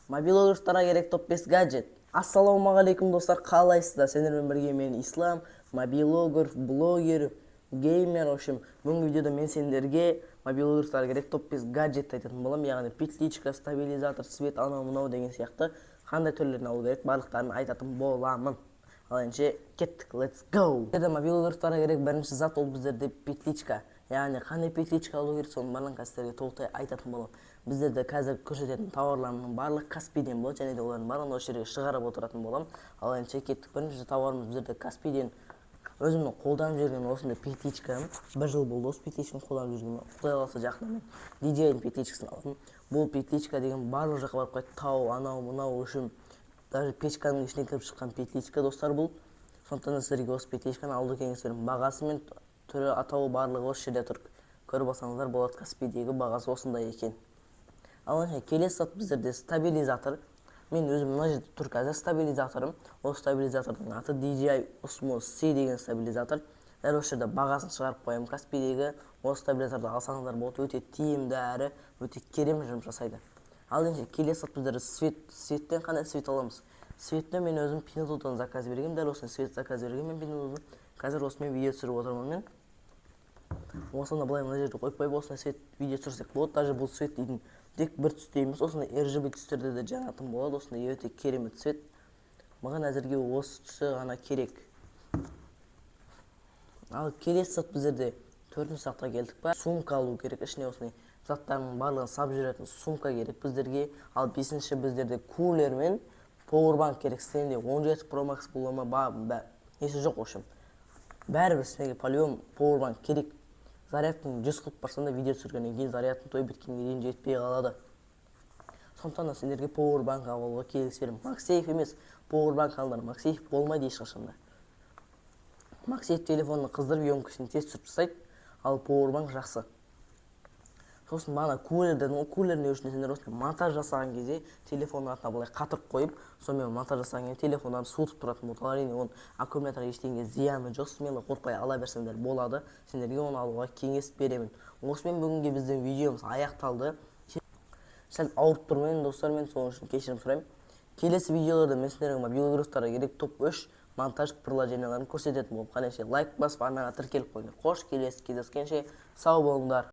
Мобил ойыншықтарға керек топ 5 гаджет. Ассалаумағалейкум достар, қалайсыздар? Сендермен бірге мен Ислам, мобилограф, блогер, геймер. В общем, бүгінгі видеода мен сендерге мобил ойыншықтарға керек топ 5 гаджет айтатын боламын. Яғни петличка, стабилизатор, свет, анау мынау деген сияқты қандай түрлерін алу керек барлықтарын айтатын боламын. Ал ендеше кеттік, let's go. Мобил ойыншықтарға керек бірінші зат ол біздерде петличка. Яғни қандай петличка алу керек, соның барлығын қазір толықтай айтатын боламын. Біздерде қазір көрсететін тауарларының барлық Каспийден болады, және де олардың барлығын осы жерге шығарып отыратын боламын. Ал ендеше кеттік. Бірінші тауарымыз біздерде Каспийден. Өзімнің қолданып жүрген осындай петличкам. 1 жыл болды осы петличканы қолданып жүргеніме. Құдай қаласа жақында мен DJI петличкасын алдым. Бұл петличка деген барлық жаққа барып қайтты. Тау, анау, мынау үшін даже печканың ішінен кіріп шыққан петличка достар бұл. Сондықтан да сіздерге осы петличканы алуды кеңес беремін. Бағасы мен түрі, атауы барлығы осы жерде тұр. Көріп алсаңыздар болады, Каспийдегі бағасы осындай екен. Ал енді келесі зат біздерде стабилизатор. Мен өзім мына жерде тұр қазір стабилизаторым. Осы стабилизатордың аты DJI Osmo C деген стабилизатор. Дәл осы жерде бағасын шығарып қоямын. Каспийдегі осы стабилизаторды алсаңыздар болады. Өте тиімді әрі өте керемет жұмыс жасайды. Ал енді келесі зат біздерде светтен қандай свет аламыз? Светтен мен өзім Pinduodu'дан заказ бергенмін. Дәл осындай свет заказ бергенмін мен Pinduodu'дан. Қазір осымен видео түсіріп отырмын мен. Осында былай мына жерде қойып қойып осындай свет видео түсірсек болады. Даже бұл свет дейтін тек бір түсте емес, осындай RGB түстерде де жанатын болады. Осындай өте керемет свет. Маған әзірге осы түсі ғана керек. Ал келесі зат біздерде төртінші сатыға келдік па? Сумка алу керек. Ішіне осындай заттардың барлығын сап жүретін сумка керек біздерге. Ал бесінші біздерде кулер мен powerbank керек. Сенде 17 Pro Max болама несі жоқ общем. Бәрібір сенге по-любому powerbank керек. Зарядтың 140%-да видео түсіргеннен кейін зарядтың той біткенге дейін жетпей қалады. Сондықтан да сендерге powerbank алуға кеңес беремін. MagSafe емес, powerbank алыңдар. MagSafe болмайды ешқашанда. MagSafe телефонның қыздырып емкішін тез түсіріп тастайды, ал powerbank жақсы. Сосын бана кулер не үшін сендер осындай монтаж жасаған кезде телефонның артына былай қатырып қойып, сонымен монтаж жасаған кезде телефондарын суытып тұратын болады. Әрине оның аккумуляторға ештеңеге зияны жоқ, смело қорықпай ала берсеңдер болады. Сендерге оны алуға кеңес беремін. Осымен бүгінгі біздің видеомыз аяқталды. Сәл ауырып тұрмын достар, мен сол үшін кешірім сұраймын. Келесі видеоларда мен сендерге мобил ойыншықтарға керек топ 3 монтаж приложенияларын көрсететін болып. Қанеше лайк басып, арнаға тіркеліп қойыңдар. Қош, келесі кездескенше сау болыңдар.